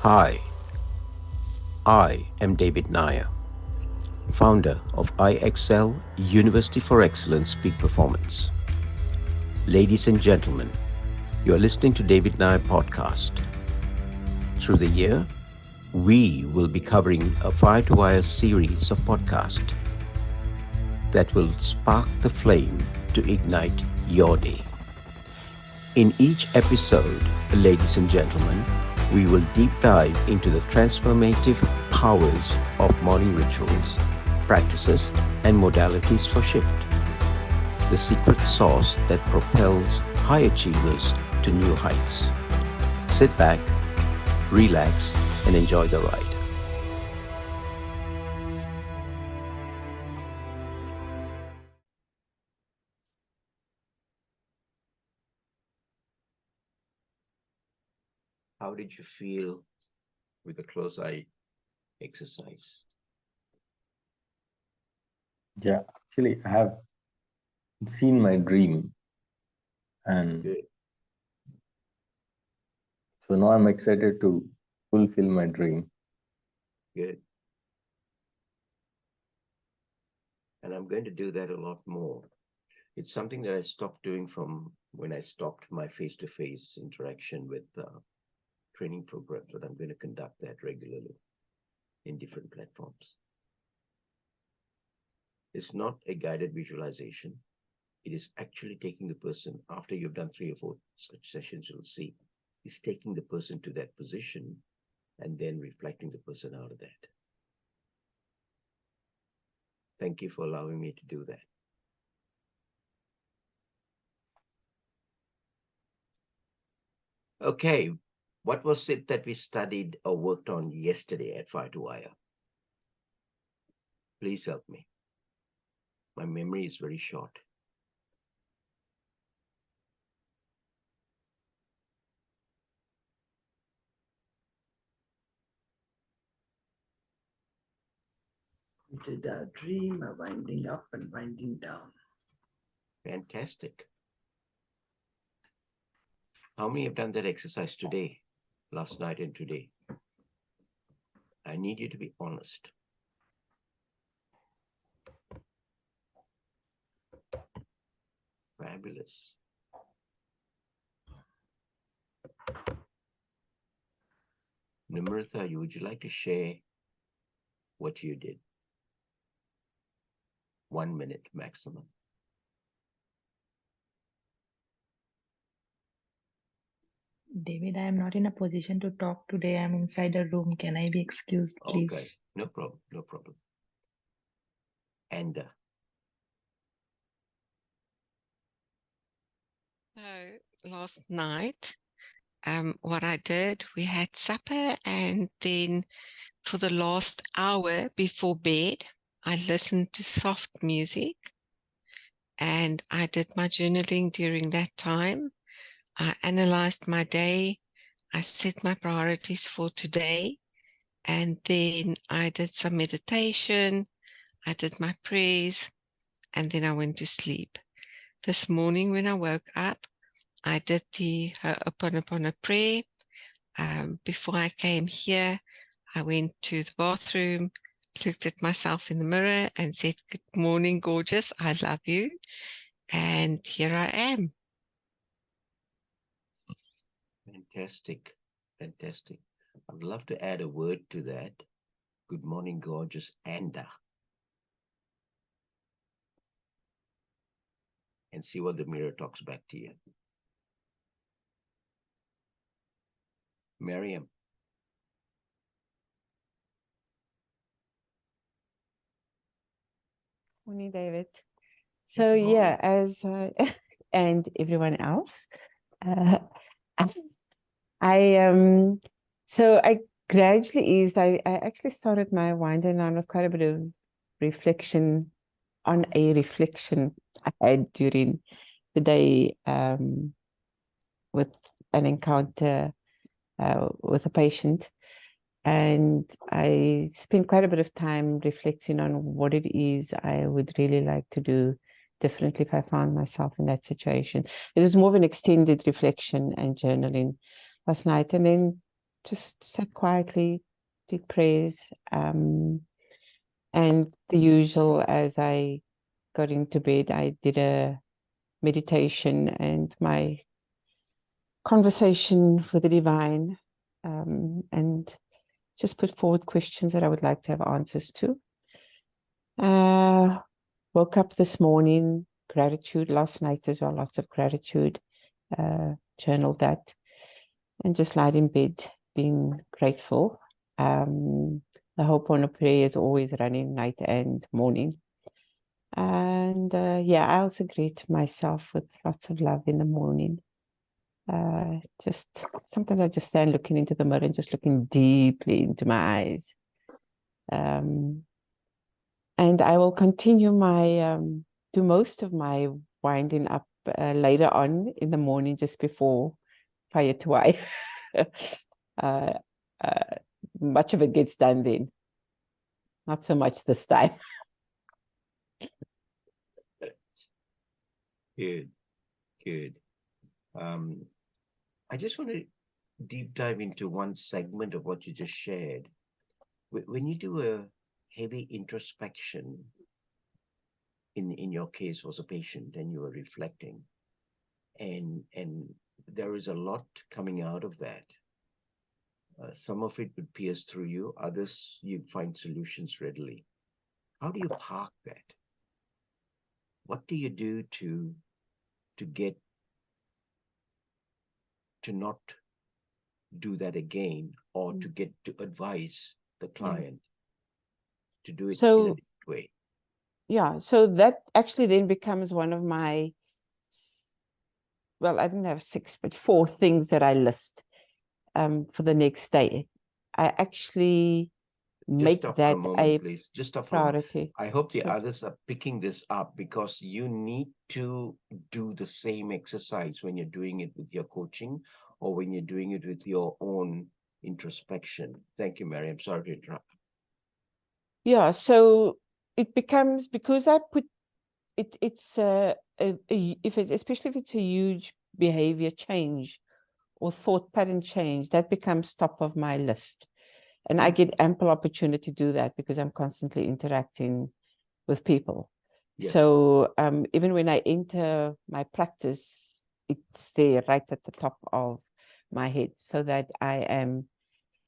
Hi, I am David Nair, founder of IXL University for Excellence Peak Performance. Ladies and gentlemen, you are listening to David Nair podcast. Through the year, we will be covering a Fire to Wire series of podcasts that will spark the flame to ignite your day. In each episode, ladies and gentlemen, we will deep dive into the transformative powers of morning rituals, practices, and modalities for shift. The secret sauce that propels high achievers to new heights. Sit back, relax, and enjoy the ride. How did you feel with the close eye exercise? Yeah, actually, I have seen my dream, and Good, so now I'm excited to fulfill my dream. good. And I'm going to do that a lot more. It's something that I stopped doing from when I stopped my face-to-face interaction with training programs, but I'm going to conduct that regularly in different platforms. It's not a guided visualization. It is actually taking the person, after you've done 3 or 4 such sessions, you'll see, is taking the person to that position and then reflecting the person out of that. Thank you for allowing me to do that. Okay, what was it that we studied or worked on yesterday at Fire to Wire? Please help me. My memory is very short. Did a dream of winding up and winding down. Fantastic. How many have done that exercise today, last night and today? I need you to be honest. Fabulous. Nimrita, would you like to share what you did? 1 minute maximum. David, I am not in a position to talk today. I'm inside a room. Can I be excused, please? Okay, no problem, no problem. And So last night, what I did, we had supper, and then for the last hour before bed, I listened to soft music, and I did my journaling during that time. I analyzed my day, I set my priorities for today, and then I did some meditation, I did my prayers, and then I went to sleep. This morning when I woke up, I did the Ho'oponopono prayer. Before I came here, I went to the bathroom, looked at myself in the mirror and said, "Good morning, gorgeous. I love you." And here I am. fantastic, fantastic. I'd love to add a word to that. Good morning, gorgeous Anda. And see what the mirror talks back to you. Miriam. Morning, David. So yeah, as and everyone else, uh, I so I gradually eased. I actually started my winding down with quite a bit of reflection on a reflection I had during the day with an encounter with a patient. And I spent quite a bit of time reflecting on what it is I would really like to do differently if I found myself in that situation. It was more of an extended reflection and journaling last night. And then just sat quietly, did prayers, and the usual. As I got into bed, I did a meditation and my conversation with the divine, and just put forward questions that I would like to have answers to. Woke up this morning, gratitude, last night as well, lots of gratitude, journaled that, and just lied in bed being grateful. The Ho'oponopono prayer is always running night and morning. And yeah, I also greet myself with lots of love in the morning. Just sometimes I just stand looking into the mirror and just looking deeply into my eyes. And I will continue my do most of my winding up later on in the morning, just before fire to eye. uh, much of it gets done then. Not so much this time. Good, good. I just want to deep dive into one segment of what you just shared. When you do a heavy introspection, in your case was a patient, and you were reflecting, and there is a lot coming out of that. Some of it would pierce through you, others you find solutions readily. How do you park that? What do you do to get to not do that again, or to get to advise the client to do it in a So different way? yeah, so that actually then becomes one of my, well, I didn't have 6, but 4 things that I list for the next day. I actually Just make stop for that a moment, a please. Just stop for a moment. priority. I hope the Sure. others are picking this up, because you need to do the same exercise when you're doing it with your coaching, or when you're doing it with your own introspection. Thank you, Mary. I'm sorry to interrupt. Yeah, so it becomes, because I put it, it's if it's, especially if it's a huge behavior change or thought pattern change, that becomes top of my list. And I get ample opportunity to do that because I'm constantly interacting with people. Yes. So even when I enter my practice, it's there right at the top of my head, so that I am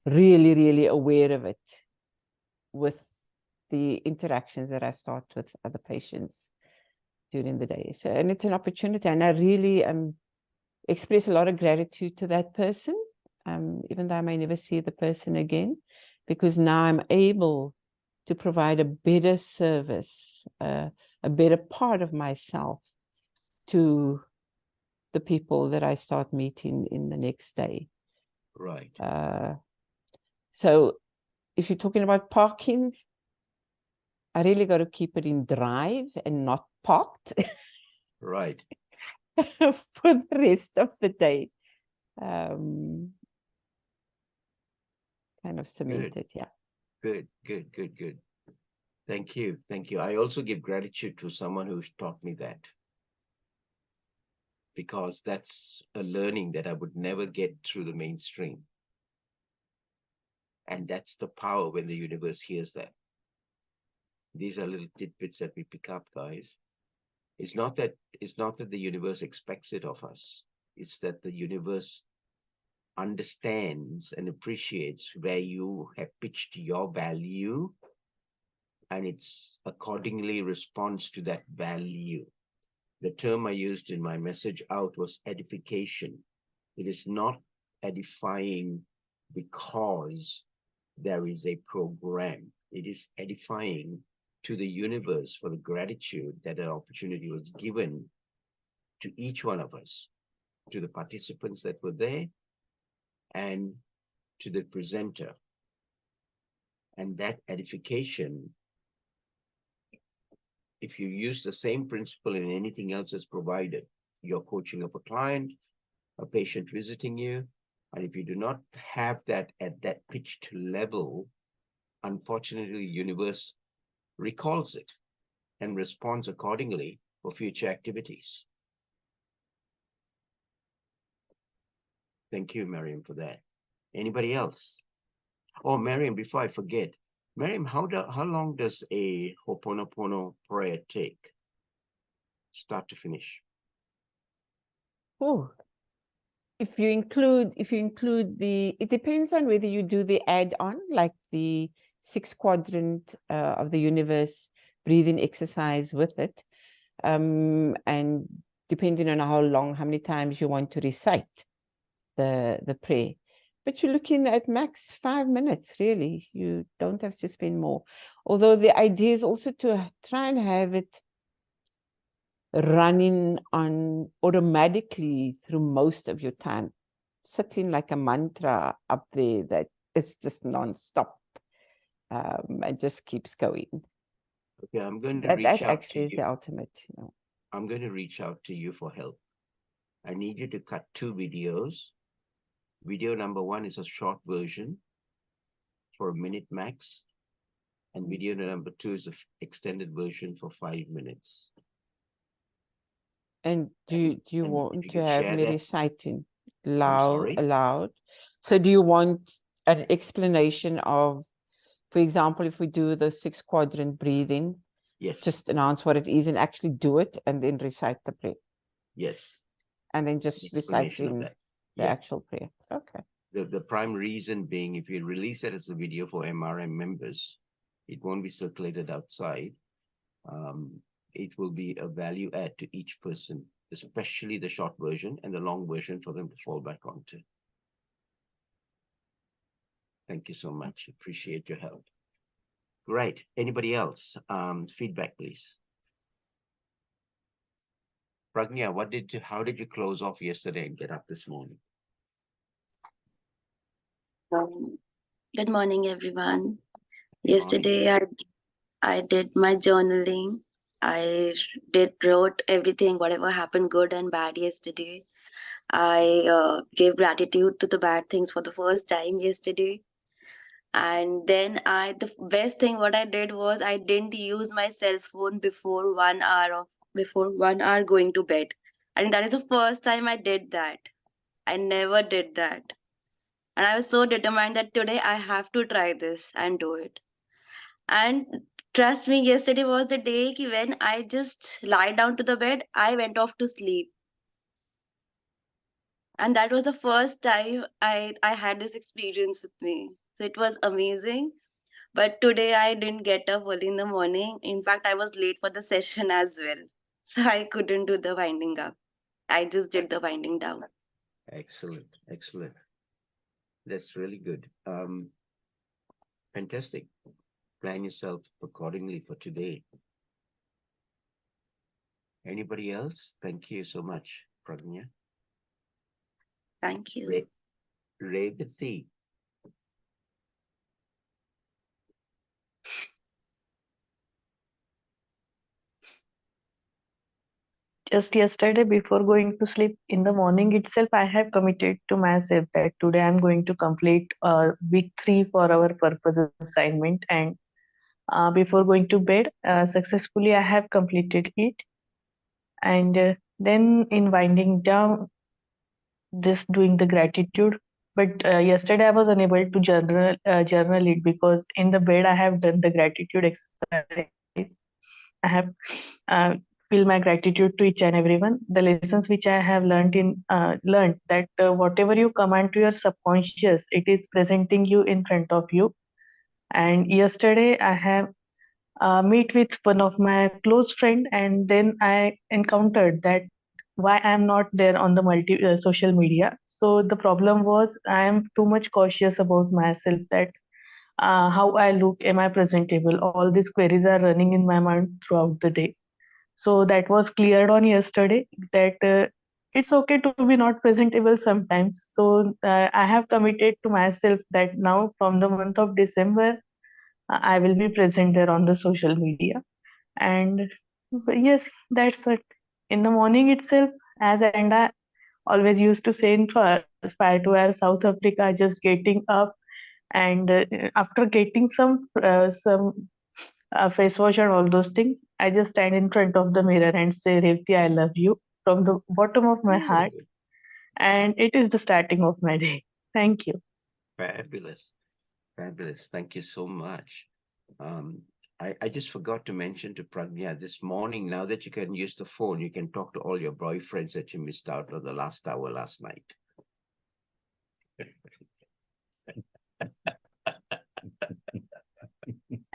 really, really aware of it with the interactions that I start with other patients during the day. So, and it's an opportunity, and I really express a lot of gratitude to that person, even though I may never see the person again, because now I'm able to provide a better service, a better part of myself to the people that I start meeting in the next day. Right. So if you're talking about parking, I really got to keep it in drive and not parked Right. for the rest of the day. Kind of cemented, yeah. Good, good, good, good. Thank you. Thank you. I also give gratitude to someone who's taught me that, because that's a learning that I would never get through the mainstream. And that's the power when the universe hears that. These are little tidbits that we pick up, guys. It's not that the universe expects it of us. It's that the universe understands and appreciates where you have pitched your value, and it's accordingly responds to that value. The term I used in my message out was edification. It is not edifying because there is a program. It is edifying to the universe for the gratitude that an opportunity was given to each one of us, to the participants that were there, and to the presenter. And that edification, if you use the same principle in anything else that's provided, you're coaching of a client, a patient visiting you, and if you do not have that at that pitched level, unfortunately, the universe recalls it and responds accordingly for future activities. Thank you, Mariam, for that. Anybody else? Oh, Miriam, before I forget, Miriam, how long does a Ho'oponopono prayer take, start to finish? Oh, if you include it depends on whether you do the add-on, like the 6 quadrant of the universe breathing exercise with it, and depending on how many times you want to recite the prayer. But you're looking at max 5 minutes, really. You don't have to spend more. Although the idea is also to try and have it running on automatically through most of your time, sitting like a mantra up there that it's just non-stop, and just keeps going. Okay, I'm going to That reach out to actually is you. the ultimate, I'm going to reach out to you for help. I need you to cut 2 videos. Video number 1 is a short version for a minute max, and video number 2 is an extended version for 5 minutes. And do you And if you want to could have share me that. reciting I'm sorry? aloud? So do you want an explanation of, for example, if we do the 6 quadrant breathing, Yes. just announce what it is and actually do it and then recite the prayer, Yes. and then just Explanation of reciting that. the Yeah. actual prayer? Okay. The prime reason being, if you release it as a video for MRM members, it won't be circulated outside. It will be a value add to each person, especially the short version and the long version for them to fall back onto. Thank you so much. Appreciate your help. Great. Anybody else? Feedback, please. Pragnya, how did you close off yesterday and get up this morning? Good morning, everyone. Good Yesterday, I did my journaling. I wrote everything, whatever happened, good and bad yesterday. I gave gratitude to the bad things for the first time yesterday. And then the best thing what I did was I didn't use my cell phone before 1 hour going to bed. I think that is the first time I did that. I never did that. And I was so determined that today I have to try this and do it. And trust me, yesterday was the day when I just lie down to the bed, I went off to sleep. And that was the first time I had this experience with me. So it was amazing. But today I didn't get up early in the morning. In fact, I was late for the session as well. So I couldn't do the winding up. I just did the winding down. Excellent. Excellent. That's really good. Fantastic. Plan yourself accordingly for today. Anybody else? Thank you so much, Pragnya. Thank you. Revati. Just yesterday, before going to sleep in the morning itself, I have committed to myself that today I'm going to complete week 3 for our purpose assignment. And before going to bed, successfully I have completed it. And then in winding down, just doing the gratitude. But yesterday I was unable to journal it because in the bed I have done the gratitude exercise. I have uh, feel my gratitude to each and everyone. The lessons which I have learned that whatever you command to your subconscious, it is presenting you in front of you. And yesterday I have meet with one of my close friend, and then I encountered that why I am not there on the social media. So the problem was I am too much cautious about myself, that how I look, am I presentable? All these queries are running in my mind throughout the day. So that was cleared on yesterday, that it's okay to be not presentable sometimes. So I have committed to myself that now from the month of December, I will be present there on the social media. And yes, that's it. In the morning itself, as Anda always used to say in prior to our South Africa, just getting up and after getting some face wash and all those things, I just stand in front of the mirror and say, Revti, I love you from the bottom of my heart. And it is the starting of my day. Thank you. Fabulous. Fabulous. Thank you so much. I just forgot to mention to Pragya this morning, now that you can use the phone, you can talk to all your boyfriends that you missed out on the last hour last night.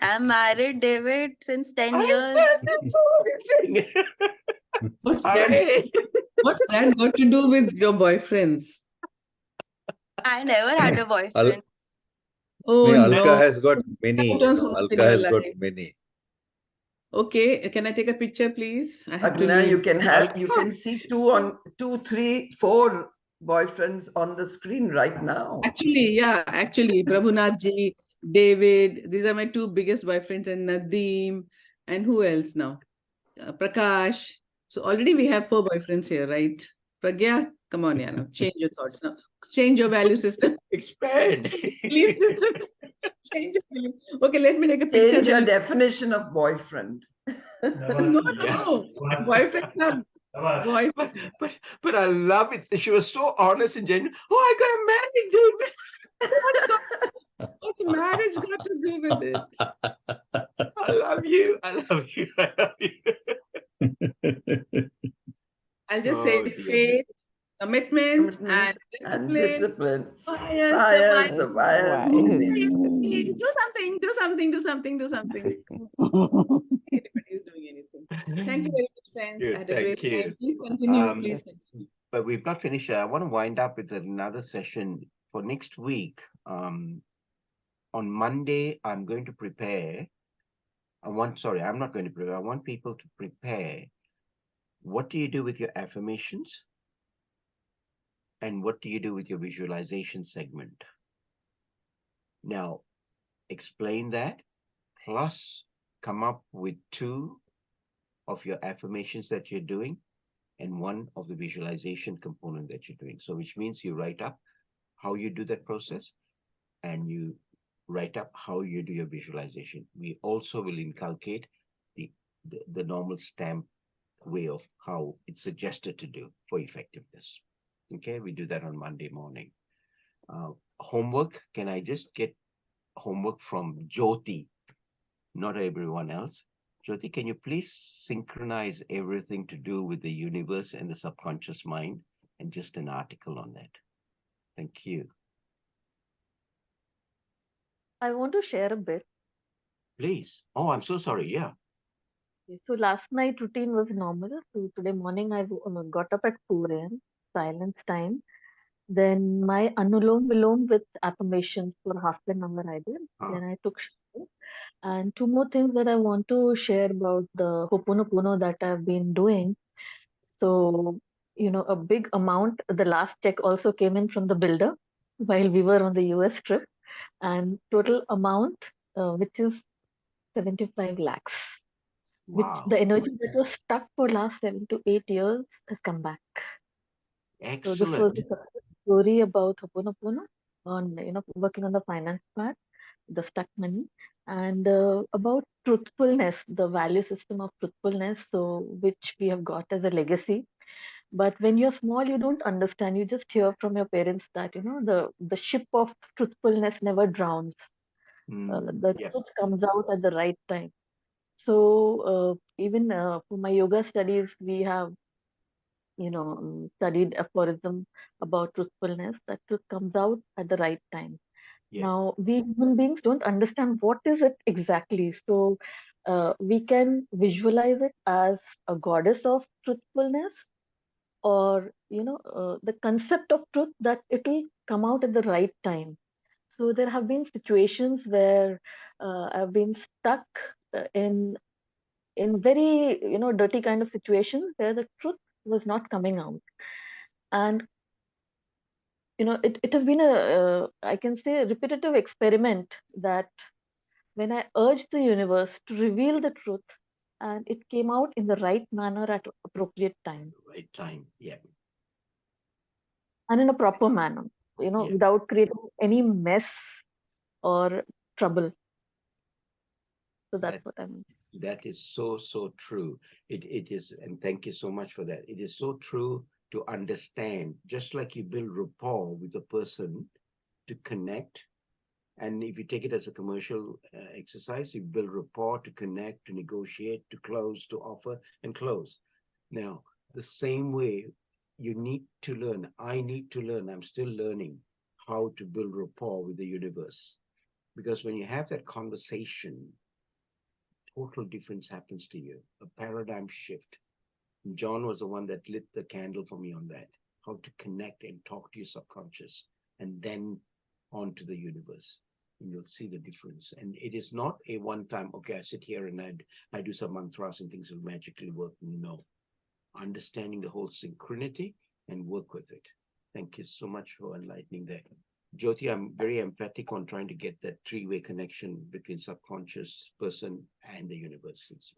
I'm married, David, since 10 I years. bet that's amazing. What's that? Hooray! What's that got to do with your boyfriends? I never had a boyfriend. Oh No, Alka no. has got many, Put you on know, so much in Alka your has got life. many. Okay, can I take a picture, please? I have to Agna, you leave. can have, you can see two, three, four boyfriends on the screen right now. Actually, Prabhunath ji, David, these are my two biggest boyfriends, and Nadeem, and who else now? Prakash. So already we have four boyfriends here, right? Pragya, come on, now change your thoughts now. Change your value system. Expand. Belief systems. Change your belief. Okay, let me take a picture. Change your Then definition of boyfriend. no, Yeah. no. Boyfriends are boy. But I love it. She was so honest and genuine. Oh, I got married, David. What's marriage got to do with it? I love you. I love you. I love you. I'll just Oh, say dear. faith, commitment, Commitment and and discipline. Fires the Fires wires. the wires. Wise. Do something, do something, do something, do something. Everybody is doing anything. Thank you very much, friends. I Good, had a great thank you. time. Please continue. Um, Please continue. But we've not finished. I want to wind up with another session for next week. On Monday, I'm going to prepare. I'm not going to prepare. I want people to prepare. What do you do with your affirmations? And what do you do with your visualization segment? Now, explain that, plus come up with 2 of your affirmations that you're doing and 1 of the visualization component that you're doing. So which means you write up how you do that process and you write up how you do your visualization. We also will inculcate the normal stamp way of how it's suggested to do for effectiveness. Okay, we do that on Monday morning. Homework, can I just get homework from Jyoti, not everyone else? Jyoti, can you please synchronize everything to do with the universe and the subconscious mind and just an article on that? Thank you. I want to share a bit. Please. Oh, I'm so sorry. Yeah. Okay, so last night routine was normal. So today morning I got up at 4 a.m. silence time. Then my Anulom Vilom with affirmations for half an hour I did. Then I took shower. And 2 more things that I want to share about the Ho'oponopono that I've been doing. So, a big amount, the last check also came in from the builder while we were on the US trip, and total amount, which is 75 lakhs, which Wow. the energy that was stuck for last 7 to 8 years has come back. So this was Excellent. the success story about Ho'oponopono on, working on the finance part, the stuck money, and about truthfulness, the value system of truthfulness, so which we have got as a legacy. But when you're small, you don't understand. You just hear from your parents that the ship of truthfulness never drowns. The Yep. truth comes out at the right time. So even for my yoga studies, we have studied aphorism about truthfulness. That truth comes out at the right time. Yep. Now we human beings don't understand what is it exactly. So we can visualize it as a goddess of truthfulness, or the concept of truth, that it will come out at the right time. So there have been situations where I've been stuck in very dirty kind of situations where the truth was not coming out. And it has been I can say, a repetitive experiment, that when I urged the universe to reveal the truth, and it came out in the right manner at appropriate time Right time. Yeah. and in a proper manner, Yeah. without creating any mess or trouble. So that's That what I mean. that is so true. It is, and thank you so much for that. It is so true to understand, just like you build rapport with a person, to connect. And if you take it as a commercial exercise, you build rapport to connect, to negotiate, to close, to offer, and close. Now, the same way you need to learn, I need to learn, I'm still learning how to build rapport with the universe. Because when you have that conversation, total difference happens to you, a paradigm shift. And John was the one that lit the candle for me on that, how to connect and talk to your subconscious and then on to the universe. And you'll see the difference. And it is not a one time, okay, I sit here and I do some mantras and things will magically work. No. Understanding the whole synchronity and work with it. Thank you so much for enlightening that. Jyoti, I'm very emphatic on trying to get that three-way connection between subconscious person and the universe. It's